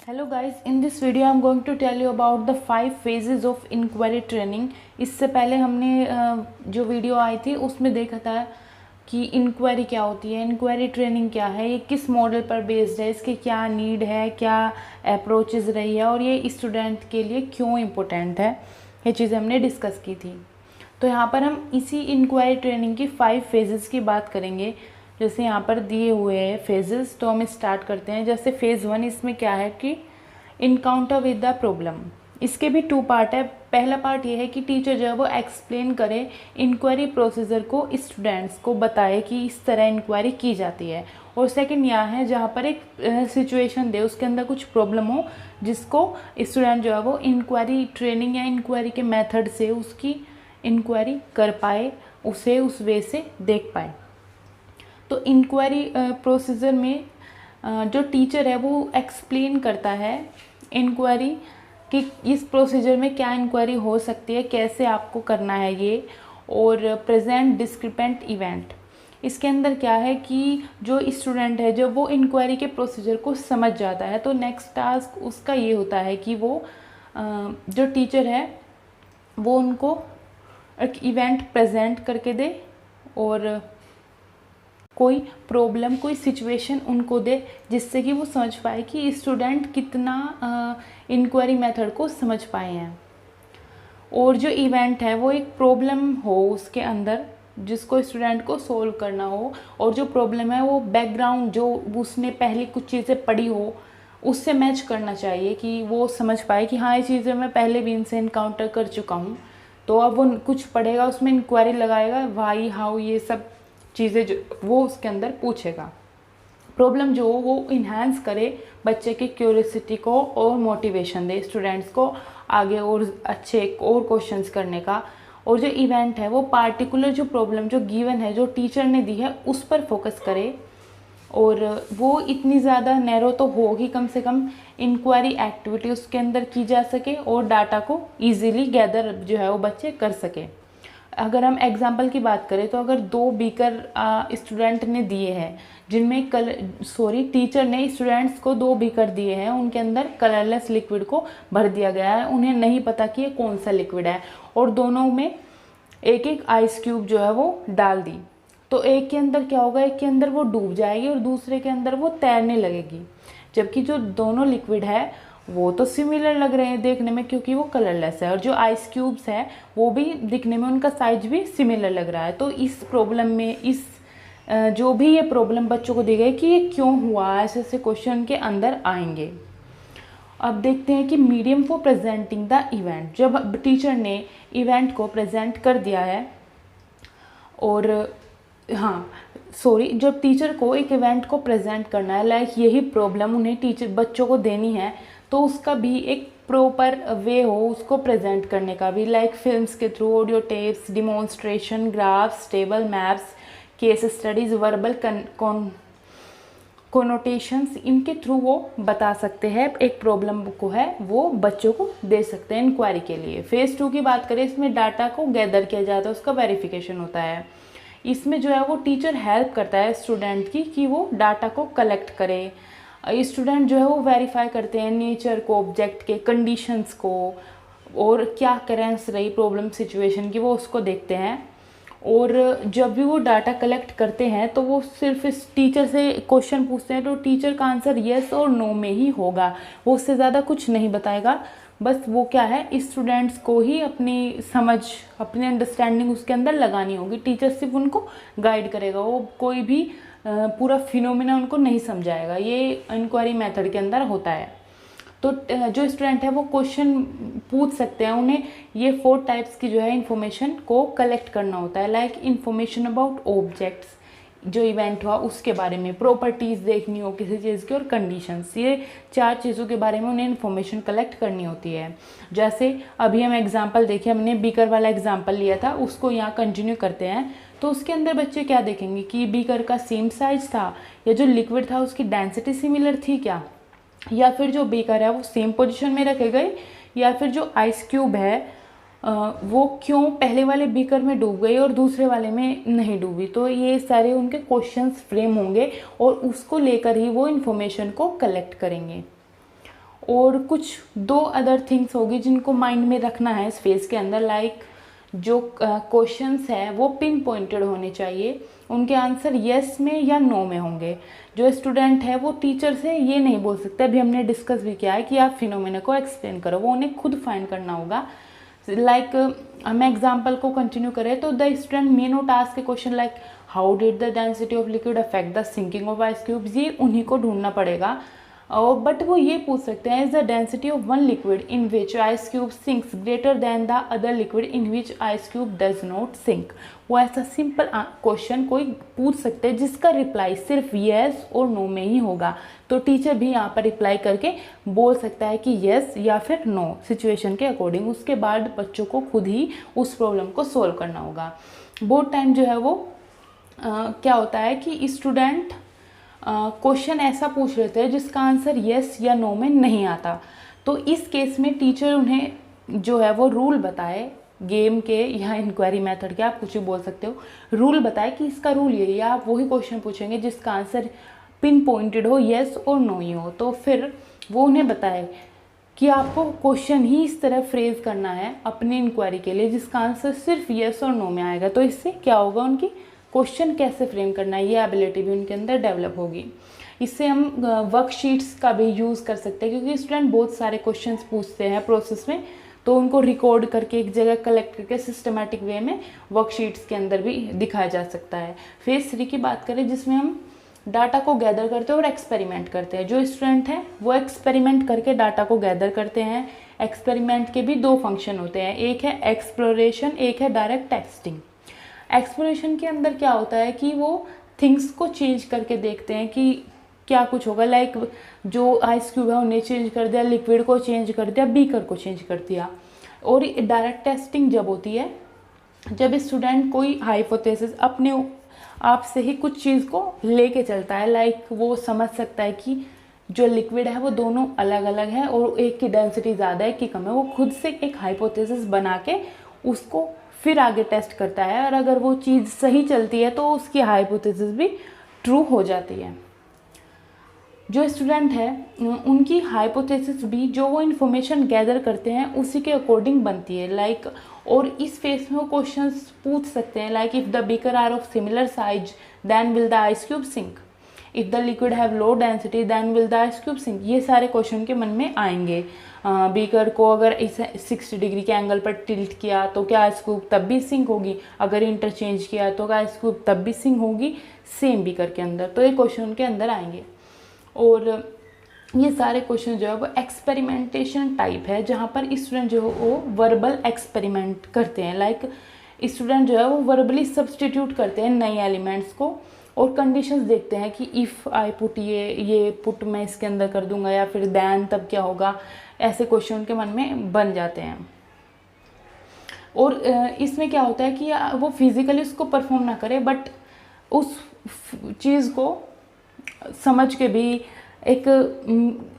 Hello guys, in this video I am going to tell you about the 5 phases of inquiry training। इससे पहले हमने जो video आई थी उसमें देखा था कि इंक्वायरी क्या होती है, इंक्वायरी ट्रेनिंग क्या है, ये किस मॉडल पर बेस्ड है, इसके क्या नीड है, क्या अप्रोचेस रही है और ये स्टूडेंट के लिए क्यों इम्पोर्टेंट है, ये चीज़ें हमने डिस्कस की थी। तो यहाँ पर हम इसी इंक्वायरी ट्रेनिंग की 5 फेजेस की बात करेंगे। जैसे यहाँ पर दिए हुए हैं फेजेस, तो हम स्टार्ट करते हैं। जैसे फेज़ 1 इसमें क्या है कि इनकाउंटर विद द प्रॉब्लम। इसके भी 2 पार्ट है। पहला पार्ट ये है कि टीचर जो है वो एक्सप्लेन करे इंक्वायरी प्रोसीजर को, स्टूडेंट्स को बताए कि इस तरह इंक्वायरी की जाती है। और सेकंड यहाँ है जहाँ पर एक सिचुएशन दे, उसके अंदर कुछ प्रॉब्लम हो जिसको स्टूडेंट जो है वो इंक्वायरी ट्रेनिंग या इंक्वायरी के मेथड से उसकी इंक्वायरी कर पाए, उसे उस वे से देख पाए। तो इंक्वायरी प्रोसीजर में जो टीचर है वो एक्सप्लेन करता है इंक्वायरी कि इस प्रोसीजर में क्या इंक्वायरी हो सकती है, कैसे आपको करना है ये, और प्रेजेंट डिस्क्रिपेंट इवेंट। इसके अंदर क्या है कि जो स्टूडेंट है जब वो इंक्वायरी के प्रोसीजर को समझ जाता है तो नेक्स्ट टास्क उसका ये होता है कि वो जो टीचर है वो उनको एक इवेंट प्रेजेंट करके दे और कोई प्रॉब्लम, कोई सिचुएशन उनको दे जिससे कि वो समझ पाए कि स्टूडेंट कितना इंक्वायरी मेथड को समझ पाए हैं। और जो इवेंट है वो एक प्रॉब्लम हो उसके अंदर जिसको स्टूडेंट को सोल्व करना हो, और जो प्रॉब्लम है वो बैकग्राउंड जो उसने पहले कुछ चीज़ें पढ़ी हो उससे मैच करना चाहिए कि वो समझ पाए कि हाँ ये चीज़ें मैं पहले भी इनसे इनकाउंटर कर चुका हूँ। तो अब वो कुछ पढ़ेगा, उसमें इंक्वायरी लगाएगा, वाई हाउ ये सब चीज़ें जो वो उसके अंदर पूछेगा। प्रॉब्लम जो हो वो इन्हांस करे बच्चे की क्यूरियोसिटी को और मोटिवेशन दे स्टूडेंट्स को आगे और अच्छे और क्वेश्चंस करने का। और जो इवेंट है वो पार्टिकुलर जो प्रॉब्लम जो गिवन है जो टीचर ने दी है उस पर फोकस करे, और वो इतनी ज़्यादा नैरो तो हो कि कम से कम इंक्वायरी एक्टिविटी उसके अंदर की जा सके और डाटा को ईजीली गैदर जो है वो बच्चे कर सके। अगर हम एग्जाम्पल की बात करें तो अगर 2 बीकर स्टूडेंट ने दिए हैं जिनमें टीचर ने स्टूडेंट्स को 2 बीकर दिए हैं, उनके अंदर कलरलेस लिक्विड को भर दिया गया है, उन्हें नहीं पता कि ये कौन सा लिक्विड है, और दोनों में एक एक आइस क्यूब जो है वो डाल दी। तो एक के अंदर क्या होगा, एक के अंदर वो डूब जाएगी और दूसरे के अंदर वो तैरने लगेगी, जबकि जो दोनों लिक्विड है वो तो सिमिलर लग रहे हैं देखने में क्योंकि वो कलरलेस है, और जो आइस क्यूब्स है वो भी दिखने में उनका साइज भी सिमिलर लग रहा है। तो इस प्रॉब्लम में जो भी ये प्रॉब्लम बच्चों को दी गई कि ये क्यों हुआ, ऐसे ऐसे क्वेश्चन के अंदर आएंगे। अब देखते हैं कि medium for presenting the event. जब टीचर ने इवेंट को प्रेजेंट कर दिया है और जब टीचर को एक इवेंट को प्रेजेंट करना है, लाइक यही प्रॉब्लम उन्हें टीचर बच्चों को देनी है, तो उसका भी एक प्रॉपर वे हो उसको प्रेजेंट करने का भी, लाइक फिल्म्स के through, audio tapes, demonstration, graphs, table, maps, case studies, verbal connotations, इनके थ्रू वो बता सकते हैं एक प्रॉब्लम को है वो बच्चों को दे सकते हैं इंक्वायरी के लिए। फेज़ 2 की बात करें, इसमें डाटा को गैदर किया जाता है, उसका वेरिफिकेशन होता है। इसमें जो है वो टीचर हेल्प करता है स्टूडेंट की कि वो डाटा को कलेक्ट करे। स्टूडेंट जो है वो वेरीफाई करते हैं नेचर को, ऑब्जेक्ट के कंडीशंस को, और क्या करेंस रही प्रॉब्लम सिचुएशन की वो उसको देखते हैं। और जब भी वो डाटा कलेक्ट करते हैं तो वो सिर्फ इस टीचर से क्वेश्चन पूछते हैं, तो टीचर का आंसर येस और नो में ही होगा, वो उससे ज़्यादा कुछ नहीं बताएगा। बस वो क्या है स्टूडेंट्स को ही अपनी समझ, अपनी अंडरस्टैंडिंग उसके अंदर लगानी होगी, टीचर सिर्फ उनको गाइड करेगा, वो कोई भी पूरा फिनोमिना उनको नहीं समझाएगा। ये इंक्वायरी मेथड के अंदर होता है। तो जो स्टूडेंट है वो क्वेश्चन पूछ सकते हैं, उन्हें ये 4 टाइप्स की जो है इन्फॉर्मेशन को कलेक्ट करना होता है, लाइक इन्फॉर्मेशन अबाउट ऑब्जेक्ट्स, जो इवेंट हुआ उसके बारे में, प्रॉपर्टीज़ देखनी हो किसी चीज़ की, और कंडीशंस, ये 4 चीज़ों के बारे में उन्हें इन्फॉर्मेशन कलेक्ट करनी होती है। जैसे अभी हम एग्जांपल देखें, हमने बीकर वाला एग्जांपल लिया था, उसको यहाँ कंटिन्यू करते हैं। तो उसके अंदर बच्चे क्या देखेंगे कि बीकर का सेम साइज था, या जो लिक्विड था उसकी डेंसिटी सिमिलर थी क्या, या फिर जो बीकर है वो सेम पोजीशन में रखे गए, या फिर जो आइस क्यूब है वो क्यों पहले वाले बीकर में डूब गई और दूसरे वाले में नहीं डूबी। तो ये सारे उनके क्वेश्चंस फ्रेम होंगे और उसको लेकर ही वो इन्फॉर्मेशन को कलेक्ट करेंगे। और कुछ 2 अदर थिंग्स होगी जिनको माइंड में रखना है इस फेज़ के अंदर। लाइक जो क्वेश्चंस है वो पिन पॉइंटेड होने चाहिए, उनके आंसर येस में या नो में होंगे। जो स्टूडेंट है वो टीचर से ये नहीं बोल सकते, अभी हमने डिस्कस भी किया है कि आप फिनोमेना को एक्सप्लेन करो, वो उन्हें खुद फाइंड करना होगा। लाइक हम एग्जाम्पल को कंटिन्यू करें तो the student may not ask a question like how did the density of liquid affect the sinking of ice cubes, ये उन्हीं को ढूंढना पड़ेगा। और बट वो ये पूछ सकते हैं is the density of one liquid in which ice cube sinks greater than the other liquid in which ice cube does not sink. वो ऐसा सिंपल क्वेश्चन कोई पूछ सकते हैं जिसका रिप्लाई सिर्फ येस और नो में ही होगा, तो टीचर भी यहाँ पर रिप्लाई करके बोल सकता है कि येस या फिर नो सिचुएशन के अकॉर्डिंग। उसके बाद बच्चों को खुद ही उस प्रॉब्लम को सॉल्व करना होगा। बहुत टाइम जो है वो क्या होता है कि स्टूडेंट क्वेश्चन ऐसा पूछ लेते हैं जिसका आंसर येस या नो में नहीं आता, तो इस केस में टीचर उन्हें जो है वो रूल बताए गेम के या इंक्वायरी मेथड के, आप कुछ भी बोल सकते हो, रूल बताए कि इसका रूल ये, या आप वही क्वेश्चन पूछेंगे जिसका आंसर पिन पॉइंटेड हो, येस और नो ही हो। तो फिर वो उन्हें बताए कि आपको क्वेश्चन ही इस तरह फ्रेज करना है अपनी इंक्वायरी के लिए जिसका आंसर सिर्फ येस और नो में आएगा। तो इससे क्या होगा, उनकी क्वेश्चन कैसे फ्रेम करना है ये एबिलिटी भी उनके अंदर डेवलप होगी। इससे हम वर्कशीट्स का भी यूज़ कर सकते हैं, क्योंकि स्टूडेंट बहुत सारे क्वेश्चंस पूछते हैं प्रोसेस में, तो उनको रिकॉर्ड करके एक जगह कलेक्ट करके सिस्टमेटिक वे में वर्कशीट्स के अंदर भी दिखाया जा सकता है। फेज 3 की बात करें जिसमें हम डाटा को गैदर करते हैं और एक्सपेरिमेंट करते हैं। जो स्टूडेंट हैं वो एक्सपेरिमेंट करके डाटा को गैदर करते हैं। एक्सपेरिमेंट के भी 2 फंक्शन होते हैं, एक है एक्सप्लोरेशन, एक है डायरेक्ट टेस्टिंग। एक्सप्लोरेशन के अंदर क्या होता है कि वो थिंग्स को चेंज करके देखते हैं कि क्या कुछ होगा। लाइक जो आइस क्यूब है उन्हें चेंज कर दिया, लिक्विड को चेंज कर दिया, बीकर को चेंज कर दिया। और डायरेक्ट टेस्टिंग जब होती है जब स्टूडेंट कोई हाइपोथेसिस अपने आप से ही कुछ चीज़ को लेके चलता है। लाइक वो समझ सकता है कि जो लिक्विड है वो दोनों अलग अलग है और एक की डेंसिटी ज़्यादा है, एक की कम है। वो खुद से एक हाइपोथेसिस बना के उसको फिर आगे टेस्ट करता है, और अगर वो चीज़ सही चलती है तो उसकी हाइपोथेसिस भी ट्रू हो जाती है। जो स्टूडेंट है उनकी हाइपोथेसिस भी जो वो इन्फॉर्मेशन गैदर करते हैं उसी के अकॉर्डिंग बनती है। लाइक और इस फेस में वो क्वेश्चंस पूछ सकते हैं like if the beaker are of similar size then will the ice cube sink, if the liquid have low density then will the ice cube sink. ये सारे क्वेश्चन के मन में आएंगे। बीकर को अगर इसे 60 डिग्री के एंगल पर टिल्ट किया तो क्या आइस क्यूब तब भी सिंक होगी, अगर इंटरचेंज किया तो क्या आइस क्यूब तब भी सिंक होगी सेम बीकर के अंदर। तो ये क्वेश्चन के अंदर आएंगे। और ये सारे क्वेश्चन जो है वो एक्सपेरिमेंटेशन टाइप है, जहाँ पर स्टूडेंट जो है वो वर्बल एक्सपेरिमेंट करते हैं। लाइक स्टूडेंट जो है वो वर्बली सब्सटीट्यूट करते हैं नए एलिमेंट्स को और कंडीशंस देखते हैं कि इफ़ आई पुट ये पुट मैं इसके अंदर कर दूंगा या फिर दैन तब क्या होगा। ऐसे क्वेश्चन उनके मन में बन जाते हैं। और इसमें क्या होता है कि वो फिजिकली उसको परफॉर्म ना करे बट उस चीज़ को समझ के भी एक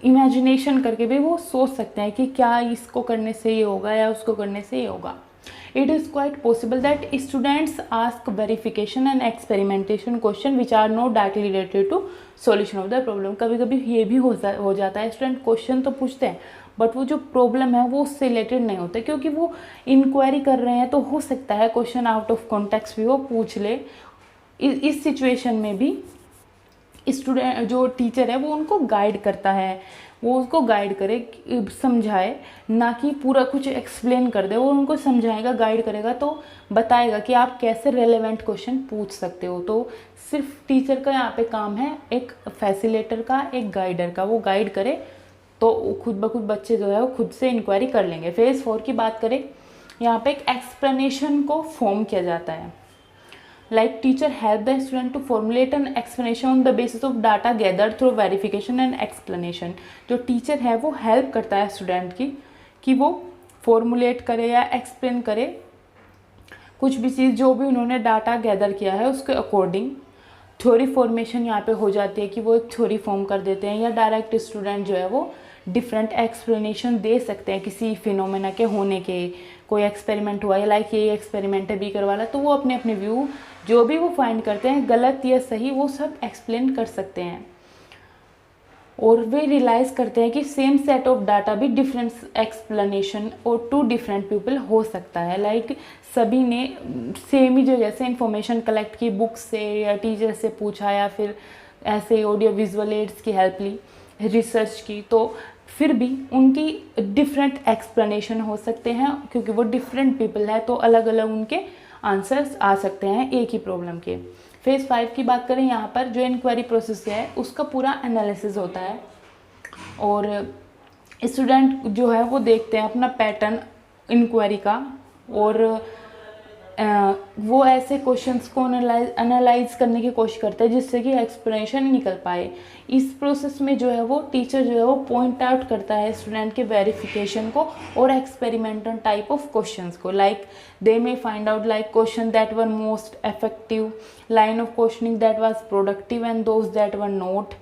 इमेजिनेशन करके भी वो सोच सकते हैं कि क्या इसको करने से ये होगा या उसको करने से ये होगा। It is quite possible that students ask verification and experimentation question which are not directly related to solution of the problem। कभी कभी ये भी हो जाता है, स्टूडेंट क्वेश्चन तो पूछते हैं बट वो जो प्रॉब्लम है वो उससे रिलेटेड नहीं होता, क्योंकि वो इंक्वायरी कर रहे हैं तो हो सकता है क्वेश्चन आउट ऑफ कॉन्टेक्स्ट भी वो पूछ ले। इस सिचुएशन में भी स्टूडेंट जो टीचर है वो उनको गाइड करता है, वो उसको गाइड करे, समझाए, ना कि पूरा कुछ एक्सप्लेन कर दे। वो उनको समझाएगा, गाइड करेगा, तो बताएगा कि आप कैसे रेलेवेंट क्वेश्चन पूछ सकते हो। तो सिर्फ टीचर का यहाँ पे काम है, एक फैसिलेटर का, एक गाइडर का। वो गाइड करे तो खुद ब खुद बच्चे जो है वो खुद से इंक्वायरी कर लेंगे। फेज़ 4 की बात करें, यहाँ पे एक एक्सप्लेनेशन को फॉर्म किया जाता है। Like teacher help the student to formulate an explanation on the basis of data gathered through verification and explanation। जो टीचर है वो हेल्प करता है स्टूडेंट की कि वो फॉर्मुलेट करे या एक्सप्लेन करे कुछ भी चीज़ जो भी उन्होंने डाटा गैदर किया है उसके अकॉर्डिंग। थ्योरी फॉर्मेशन यहाँ पे हो जाती है कि वो एक थ्योरी फॉर्म कर देते हैं, या डायरेक्ट स्टूडेंट जो है वो डिफरेंट एक्सप्लेनेशन दे सकते हैं किसी फिनोमेना के होने के। कोई एक्सपेरिमेंट हुआ है, लाइक ये एक्सपेरिमेंट है बीकर वाला, तो वो अपने अपने व्यू जो भी वो फाइंड करते हैं गलत या सही वो सब एक्सप्लेन कर सकते हैं। और वे रियलाइज़ करते हैं कि सेम सेट ऑफ डाटा भी डिफरेंट एक्सप्लेनेशन और टू डिफरेंट पीपल हो सकता है। लाइक सभी ने सेम ही जगह से इंफॉर्मेशन कलेक्ट की, बुक से या टीचर से पूछा या फिर ऐसे ऑडियो विजुअल एड्स की हेल्प ली, रिसर्च की, तो फिर भी उनकी डिफरेंट एक्सप्लेनेशन हो सकते हैं क्योंकि वो डिफरेंट पीपल है, तो अलग अलग उनके आंसर्स आ सकते हैं एक ही प्रॉब्लम के। फेज़ 5 की बात करें, यहाँ पर जो इंक्वायरी प्रोसेस है उसका पूरा एनालिसिस होता है और स्टूडेंट जो है वो देखते हैं अपना पैटर्न इंक्वायरी का और वो ऐसे क्वेश्चंस को एनालाइज करने की कोशिश करते हैं जिससे कि एक्सप्लेनेशन निकल पाए। इस प्रोसेस में जो है वो टीचर जो है वो पॉइंट आउट करता है स्टूडेंट के वेरिफिकेशन को और एक्सपेरिमेंटल टाइप ऑफ क्वेश्चंस को। Like they may find out like question that were most effective, line of questioning that was productive and those that were not.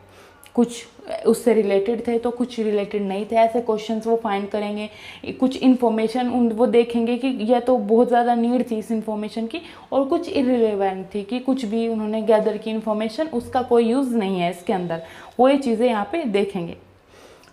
कुछ उससे रिलेटेड थे तो कुछ रिलेटेड नहीं थे, ऐसे क्वेश्चंस वो फाइंड करेंगे। कुछ इन्फॉर्मेशन वो देखेंगे कि यह तो बहुत ज़्यादा नीड थी इस इन्फॉर्मेशन की, और कुछ इर्रिलेवेंट थी कि कुछ भी उन्होंने गैदर की इन्फॉर्मेशन उसका कोई यूज़ नहीं है इसके अंदर, वो ये चीज़ें यहाँ पे देखेंगे।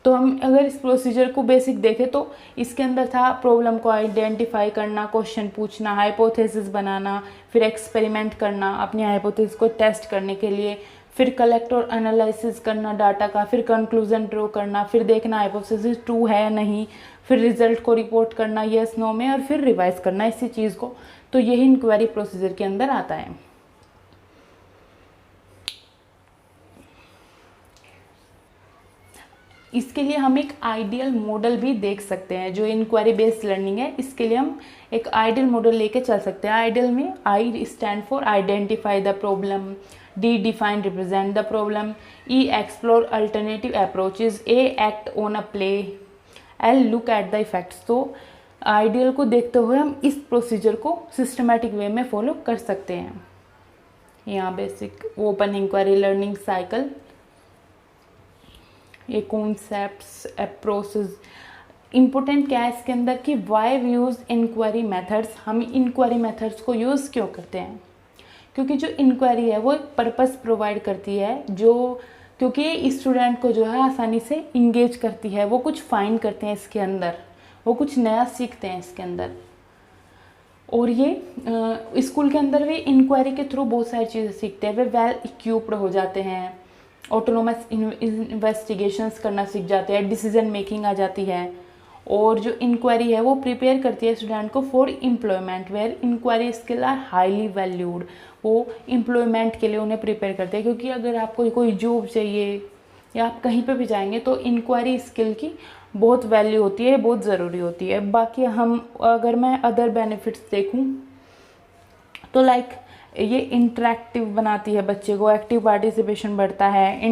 तो हम अगर इस प्रोसीजर को बेसिक देखें तो इसके अंदर था प्रॉब्लम को आइडेंटिफाई करना, क्वेश्चन पूछना, हाइपोथेसिस बनाना, फिर एक्सपेरिमेंट करना अपनी हाइपोथेसिस को टेस्ट करने के लिए, फिर कलेक्ट और एनालिसिस करना डाटा का, फिर कंक्लूजन ड्रॉ करना, फिर देखना हाइपोथेसिस ट्रू है नहीं, फिर रिजल्ट को रिपोर्ट करना यस नो में, और फिर रिवाइज करना इसी चीज़ को। तो यही इंक्वायरी प्रोसीजर के अंदर आता है। इसके लिए हम एक आइडियल मॉडल भी देख सकते हैं। जो इंक्वायरी बेस्ड लर्निंग है इसके लिए हम एक आइडियल मॉडल लेके चल सकते हैं। आइडियल में I stand for identify the problem, D define represent the problem, E explore alternative approaches, A act on a play, L look at the effects। तो आइडियल को देखते हुए हम इस प्रोसीजर को सिस्टमेटिक वे में फॉलो कर सकते हैं। यहाँ basic open inquiry learning cycle, ये कॉन्सेप्ट्स अप्रोचेस इम्पोर्टेंट क्या है इसके अंदर कि why we use inquiry methods. हम इंक्वायरी मेथड्स को यूज़ क्यों करते हैं? क्योंकि जो इंक्वायरी है वो एक पर्पस प्रोवाइड करती है, जो क्योंकि स्टूडेंट को जो है आसानी से इंगेज करती है, वो कुछ फाइंड करते हैं इसके अंदर, वो कुछ नया सीखते हैं इसके अंदर। और ये स्कूल के अंदर वे इंक्वायरी के थ्रू बहुत सारी चीज़ें सीखते हैं। वे वेल इक्विप्ड हो जाते हैं, ऑटोनोमस इन्वेस्टिगेशंस करना सीख जाते हैं, डिसीजन मेकिंग आ जाती है। और जो इंक्वायरी है वो प्रिपेयर करती है स्टूडेंट को for employment, where inquiry skill are highly valued. वो एम्प्लॉयमेंट के लिए उन्हें प्रिपेयर करते हैं, क्योंकि अगर आपको कोई जॉब चाहिए या आप कहीं पे भी जाएंगे तो इंक्वायरी स्किल की बहुत वैल्यू होती है, बहुत ज़रूरी होती है। बाकी अगर मैं अदर बेनिफिट्स देखूं तो लाइक ये इंटरेक्टिव बनाती है बच्चे को, एक्टिव पार्टिसिपेशन बढ़ता है,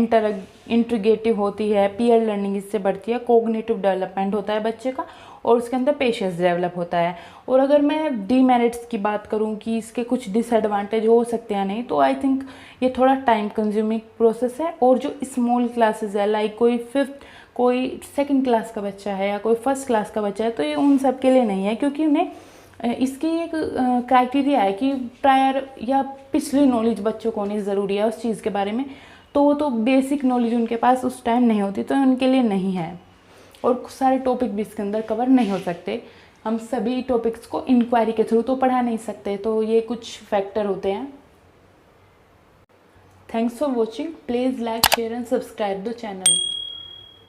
इंट्रीगेटिव होती है, पीयर लर्निंग इससे बढ़ती है, कोग्निटिव डेवलपमेंट होता है बच्चे का, और उसके अंदर पेशेंस डेवलप होता है। और अगर मैं डीमेरिट्स की बात करूं कि इसके कुछ डिसएडवांटेज हो सकते हैं नहीं, तो आई थिंक ये थोड़ा टाइम कंज्यूमिंग प्रोसेस है। और जो स्मॉल क्लासेस है लाइक कोई 5th कोई 2nd क्लास का बच्चा है या कोई 1st क्लास का बच्चा है, तो ये उन सब के लिए नहीं है, क्योंकि उन्हें इसकी एक क्राइटेरिया है कि प्रायर या पिछली नॉलेज बच्चों को होनी ज़रूरी है उस चीज़ के बारे में। तो बेसिक नॉलेज उनके पास उस टाइम नहीं होती, तो उनके लिए नहीं है। और सारे टॉपिक भी इसके अंदर कवर नहीं हो सकते। हम सभी टॉपिक्स को इंक्वायरी के थ्रू तो पढ़ा नहीं सकते, तो ये कुछ फैक्टर होते हैं। Thanks for watching. Please like, share and subscribe the channel.